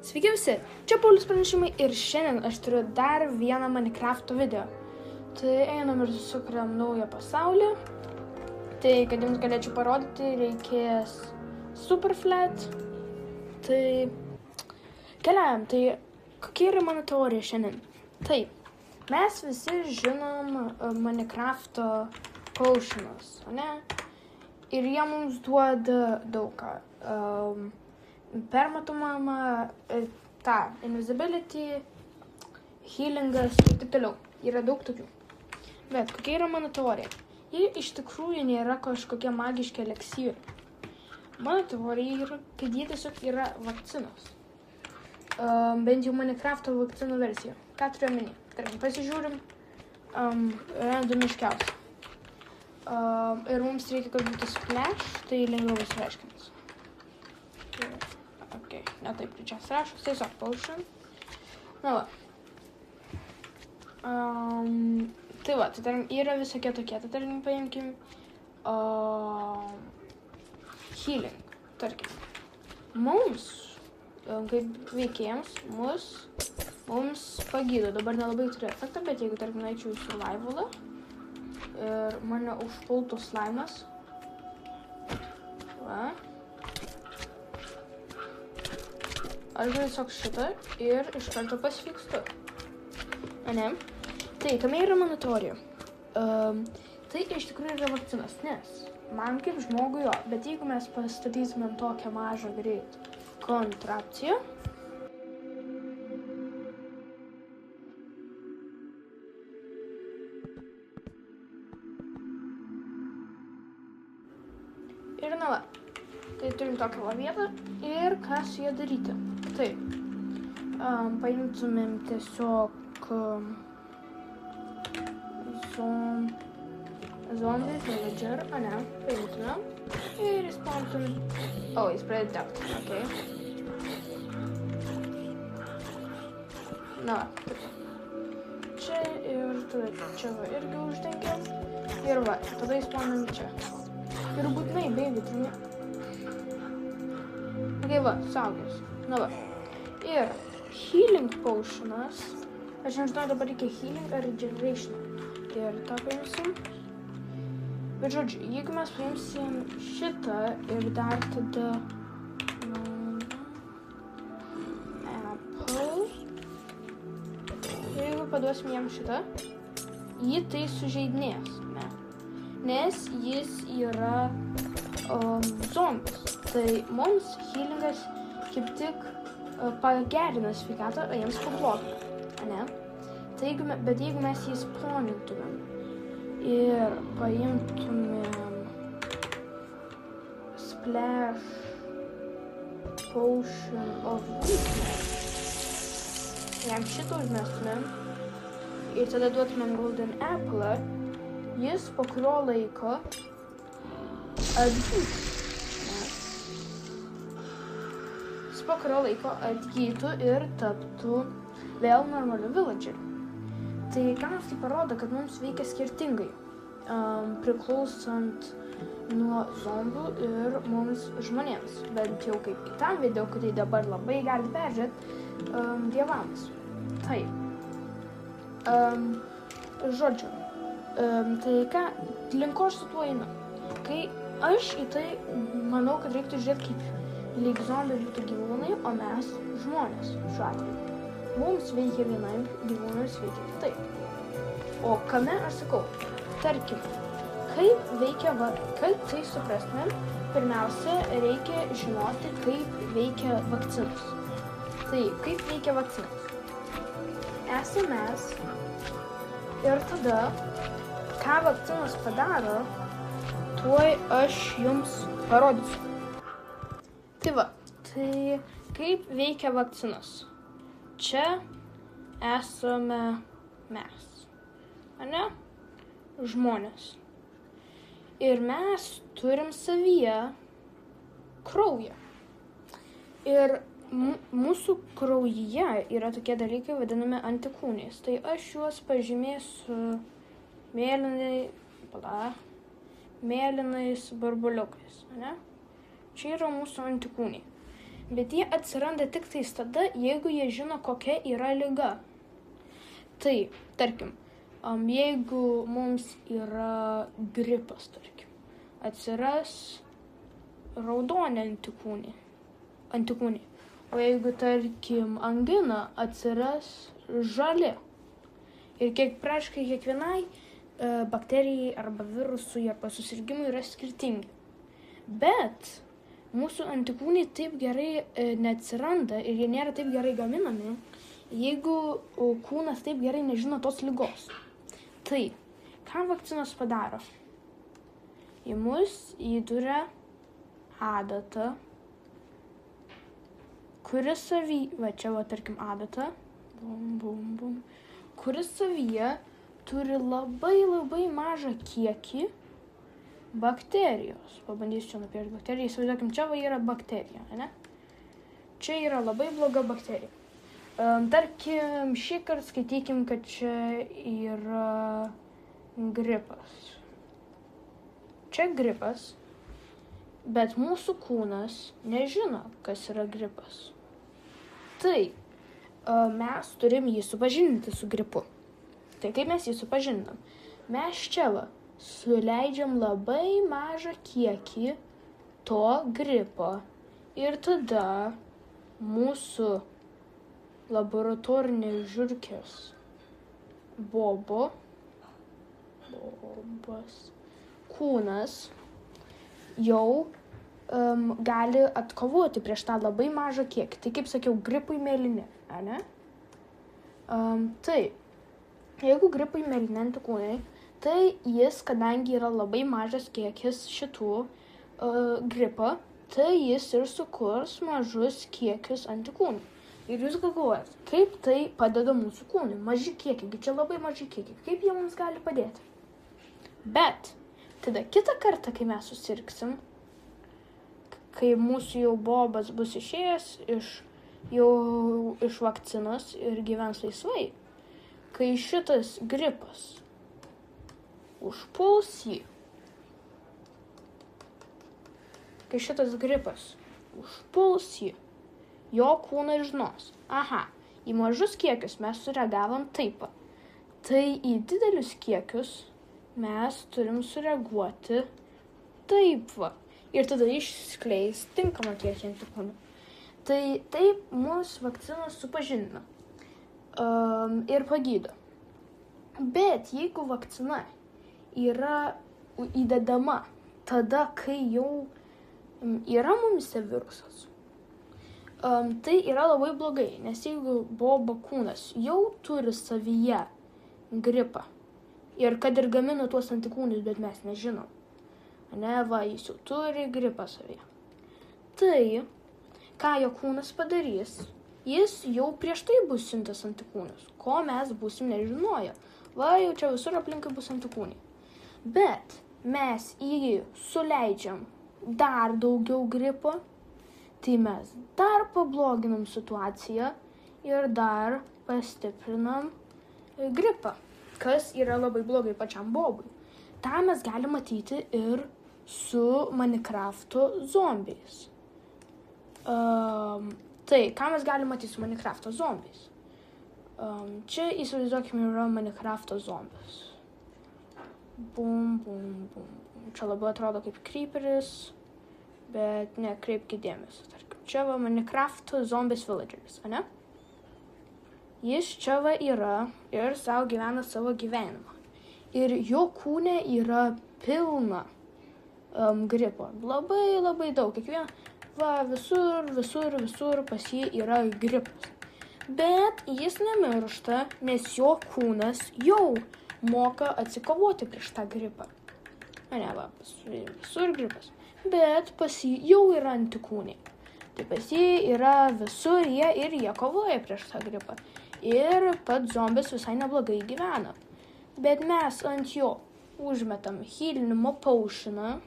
Sveiki visi, čia Paulius pranešimai ir šiandien aš turiu dar vieną Minecrafto video. Tai einam ir sukuriam naują pasaulį. Tai, kad jums galėčiau parodyti, reikės Superflat. Tai keliaujam, tai kokia yra mano teorija šiandien? Tai, mes visi žinom Minecrafto potionus, ne? Ir jie mums duoda daug ką. Permatomama, invisibility, healingas ir taip toliau. Yra daug tokių. Bet kokia yra mano teorija? Jie iš tikrųjų nėra kažkokie magiški eleksyrai. Mano teorija yra, kad jie tiesiog yra vakcinos. Bent jau Minecrafto vakcinų versija. Ką turiu omeny? Tarkim, pasižiūrim randomiškiausią. Ir mums reikia, kad būtų splash, tai lengviau išsiaiškins. Okay, ne taip greičiausiai rašos, tiesiog potion. Na va. Tai va, tai tarkim, yra visokie tokie, tai tarkim, paimkim healing, tarkim. Mums, kaip veikėjams, mums pagydo. Dabar nelabai turiu efektą, bet jeigu, tarkim, eičiau į survivalą ir mane užpultų slimas. Va. Aš galiu tiesiog šitą ir iš karto pasifykstu. Ne? Tai, kame yra mano teorija? Tai iš tikrųjų yra vakcinas, nes man kaip žmogui jo, bet jeigu mes pastatytumėm tokią mažą greit kontrapciją, ir na va, tai turim tokią va vietą ir ką su jie daryti. Tai, paimtumėm tiesiog zombie villager, paimtumėm ir įspaustumėm. Jis pradėjo degti, okei. Na, čia ir tada čia va irgi uždengiam. Ir va, tada įspaustumėm čia. Ir būtinai, baby, trini. Okei, va, saugės. Na va. Ir healing potionas. Aš nežinau, dabar reikia healing ar regeneration. Ir tą paimsim. Bet žodžiu, jeigu mes paimsim šitą ir dar tada apple. Jeigu paduosim jam šitą, jį tai sužeidinės, ne? Nes jis yra zombis. Tai mums healingas kaip tik pagerina sveikatą, o jiems pablogina, ne? Tai bet jeigu mes jį spawnintumėm ir paimtumėm splash potion of weakness, jam šitą užmestumėm ir tada duotumėm golden apple, jis po kurio laiko atgytų. Po kurio laiko atgytų ir taptų vėl normaliu villageriu. Tai ką mums tai parodo, kad mums veikia skirtingai, priklausant nuo zombių ir mums žmonėms. Bent jau kaip kitam video, kurį dabar labai gali peržiūrėti, dievams. Tai, žodžiu, tai ką, link ko aš su tuo einu? Kai aš į tai manau, kad reiktų žiūrėti kaip lyg zombiai būtų gyvūnai, o mes žmonės šiuo atveju. Mums veikia vienaip, gyvūnams veikia kitaip. O kame aš sakau, tarkim, kaip veikia, kad tai suprastumėm, pirmiausia, reikia žinoti, kaip veikia vakcinos. Tai, kaip veikia vakcinos? Esame mes ir tada, ką vakcinos padaro, tuoj aš jums parodysiu. Tai va, tai kaip veikia vakcinos? Čia esame mes, ane? Žmonės. Ir mes turim savyje kraują. Ir mūsų kraujyje yra tokie dalykai vadinami antikūniais. Tai aš juos pažymėsiu mėlynais burbuliukais, ane? Čia yra mūsų antikūniai. Bet jie atsiranda tik tais tada, jeigu jie žino, kokia yra liga. Tai, tarkim, jeigu mums yra gripas, tarkim, atsiras raudoni antikūniai. O jeigu, tarkim, angina, atsiras žali. Ir praktiškai kiekvienai bakterijai arba virusui arba susirgimui yra skirtingi. Bet mūsų antikūniai taip gerai neatsiranda ir jie nėra taip gerai gaminami, jeigu kūnas taip gerai nežino tos ligos. Tai, ką vakcinos padaro? Į mus įduria adatą, kuris tarkim adata, kuris savyje turi labai mažą kiekį bakterijos. Pabandysiu čia nupiešti bakteriją. Įsivaizduokim, čia yra bakterija, ne? Čia yra labai bloga bakterija. Tarkim, šįkart skaitykim, kad čia yra gripas. Čia gripas, bet mūsų kūnas nežino, kas yra gripas. Tai mes turim jį supažindinti su gripu. Tai kaip mes jį supažindam? Mes čia suleidžiam labai mažą kiekį to gripo ir tada mūsų laboratorinės žiurkės bobas kūnas jau gali atkovoti prieš tą labai mažą kiekį. Tai kaip sakiau, gripui mėlyni, ne? Tai, jeigu gripui mėlyni antikūniai, tai jis, kadangi yra labai mažas kiekis šitų gripo, tai jis ir sukurs mažus kiekius antikūnų. Ir jūs galvojat, kaip tai padeda mūsų kūnui? Maži kiekiai, čia labai maži kiekiai. Kaip jie mums gali padėti? Bet tada kitą kartą, kai mes susirgsim, kai mūsų jau bobas bus išėjęs iš vakcinos ir gyvens laisvai, kai šitas gripas užpuls jį, jo kūnas žinos, į mažus kiekius mes sureagavom taip. Tai į didelius kiekius mes turim sureaguoti taip. Ir tada išskleis tinkamą kiekį antikūnų. Tai taip mūsų vakcinos supažindina ir pagydo. Bet jeigu vakcina yra įdedama tada, kai jau yra mumyse virusas, tai yra labai blogai, nes jeigu boba kūnas jau turi savyje gripą ir kad ir gamina tuos antikūnus, bet mes nežinom, jis jau turi gripą savyje. Tai, ką jo kūnas padarys, jis jau prieš tai bus siuntęs antikūnus, ko mes būsim nežinoję. Jau čia visur aplinkai bus antikūniai. Bet mes į jį suleidžiam dar daugiau gripo, tai mes dar pabloginam situaciją ir dar pastiprinam gripą, kas yra labai blogai pačiam bobui. tą mes galim matyti ir su Minecrafto zombiais. Tai, ką mes galim matyti su Minecrafto zombiais? Čia įsivaizduokime yra Minecrafto zombis. Bum, bum, bum. Čia labiau atrodo kaip creeperis, bet nekreipkite dėmesio. Tarkim, čia va Minecrafto zombies villageris, ane? Jis čia va yra ir savo gyvena savo gyvenimą. Ir jo kūne yra pilna gripo. Labai, labai daug. Kiekvieną, visur pas jį yra gripas. Bet jis nemiršta, nes jo kūnas jau moka atsikovoti prieš tą gripą. Visur gripas. Bet pas jį jau yra antikūniai. Tai pas jį yra visur ir jie kovoja prieš tą gripą. Ir pats zombis visai neblogai gyvena. Bet mes ant jo užmetam healinimo potioną.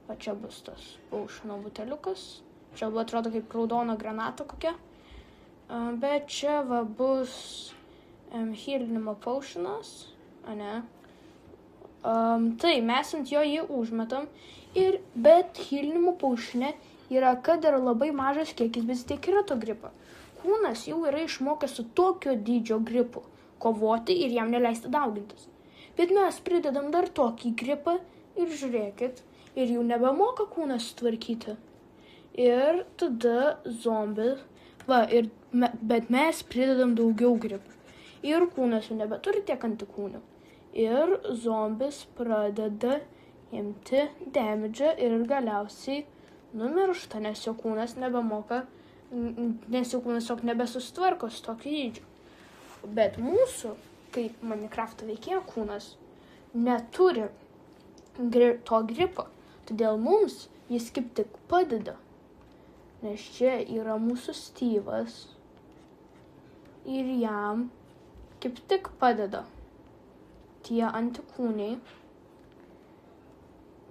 Va čia bus tas potiono buteliukas. Čia atrodo kaip raudona granata kokia. Bet čia va bus healinimo potionas. Tai mes ant jo jį užmetam. Bet healinimo potione yra, kad yra labai mažas kiekis, bet vis tiek yra to gripo. Kūnas jau yra išmokęs su tokio dydžio gripu kovoti ir jam neleisti daugintis. Bet mes pridedam dar tokį gripą ir žiūrėkit, ir jau nebemoka kūnas sutvarkyti. Ir tada zombis, bet mes pridedam daugiau gripų. Ir kūnas jau nebeturi tiek antikūnių. Ir zombis pradeda imti damage ir galiausiai numiršta, nes jo kūnas nebemoka, nes jau kūnas tiesiog nebesusitvarko su tokiu dydžiu. Bet mūsų, kaip Minecraft'o veikėjo kūnas, neturi to gripo, todėl mums jis kaip tik padeda. Nes čia yra mūsų Steve'as ir jam kaip tik padeda tie antikūniai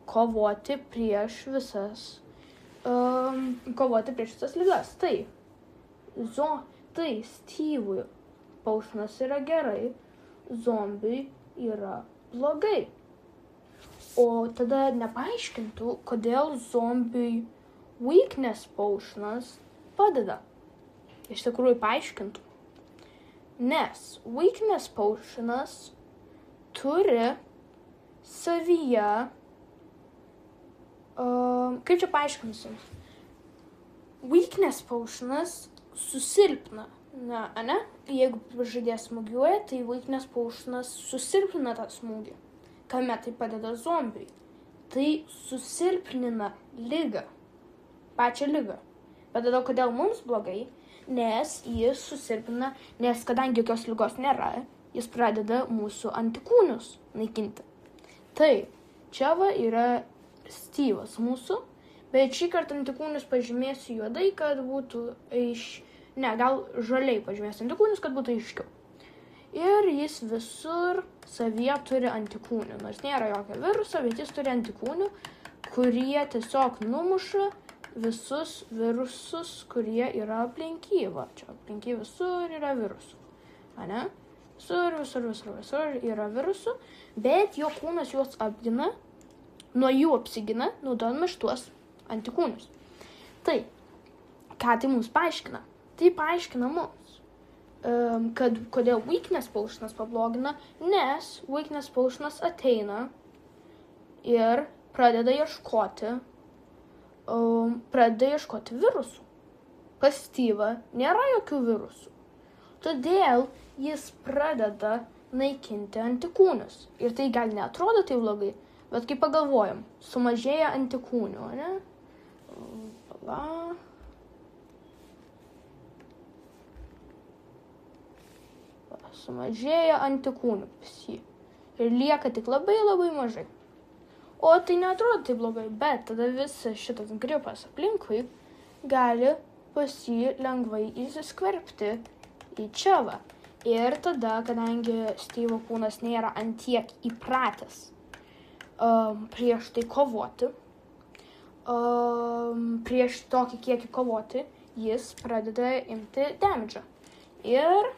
kovoti prieš visas ligas. Tai Steve'ui potionas yra gerai, zombiui yra blogai. O tada nepaaiškintų, kodėl zombiui weakness potionas padeda. Iš tikrųjų paaiškintų. Nes weakness potionas turi savyje, kaip čia paaiškinsim, weakness potionas susilpna. Ne? Jeigu žaidėjas smūgiuoja, tai weakness potionas susilpnina tą smūgį. Kame tai padeda zombiui? Tai susilpnina ligą. Pačią ligą. Bet tada kodėl mums blogai? Nes jis susilpnina, nes kadangi jokios ligos nėra, jis pradeda mūsų antikūnius naikinti. Tai čia yra Steve'as mūsų, bet šį kartą antikūnius pažymėsiu juodai, kad būtų gal žaliai pažymėsiu antikūnius, kad būtų aiškiau. Ir jis visur savyje turi antikūnių, nors nėra jokio viruso, bet jis turi antikūnių, kurie tiesiog numuša visus virusus, kurie yra aplinky. Va, čia aplinky visur yra virusų. Ane? Visur yra virusų, bet jo kūnas juos apgina, nuo jų apsigina, naudodamas tuos antikūnius. Tai, ką tai mums paaiškina? Tai paaiškina mums, kad kodėl weakness potionas pablogina, nes weakness potionas ateina ir pradeda ieškoti virusų. Pas Steve'ą nėra jokių virusų. Todėl jis pradeda naikinti antikūnius. Ir tai gal neatrodo tai blogai, bet kai pagalvojam, sumažėja antikūnių, ne? Sumažėja antikūnių pas jį. Ir lieka tik labai mažai. O tai neatrodo tai blogai, bet tada visas šitas gripas aplinkui gali pas jį lengvai įsiskverbti į čia va. Ir tada, kadangi Steve'o kūnas nėra antiek įpratęs prieš tai kovoti, prieš tokį kiekį kovoti, jis pradeda imti damage. Ir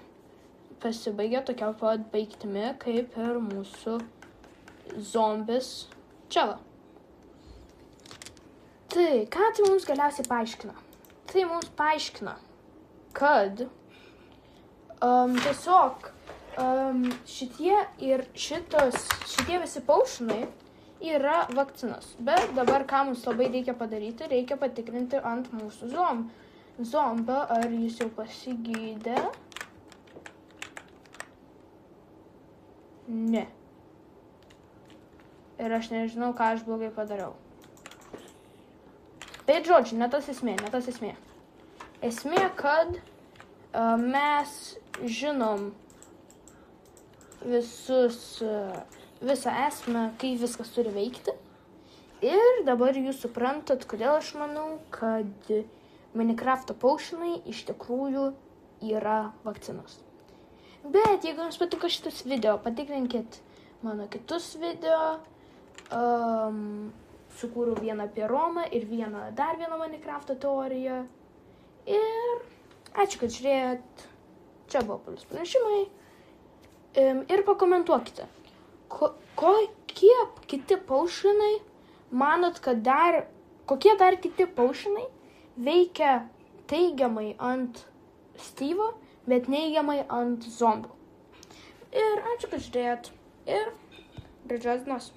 pasibaigia tokia pat baigtimi, kaip ir mūsų zombis čia va. Tai, ką tai mums galiausiai paaiškina? Tai mums paaiškina, kad tiesiog šitie visi potionai yra vakcinos. Bet dabar, ką mums labai reikia padaryti, reikia patikrinti ant mūsų zombio, ar jis jau pasigydė. Ne. Ir aš nežinau, ką aš blogai padariau. Bet žodžiu, ne tas esmė. Esmė, kad mes žinom visą esmę, kaip viskas turi veikti. Ir dabar jūs suprantat, kodėl aš manau, kad Minecraft'o potionai iš tikrųjų yra vakcinos. Bet jeigu jums patiko šitas video, patikrinkit mano kitus video. Sukūriau vieną apie Romą ir dar vieną Minecraft'o teoriją. Ir ačiū, kad žiūrėjot. Čia buvo Paulius pranešimai. Ir pakomentuokite, kokie kiti potionai manot, kad dar kokie dar kiti potionai veikia teigiamai ant Steve'o, bet neigiamai ant zombių. Ir ačiū, kad žiūrėjot. Ir gražios dienos.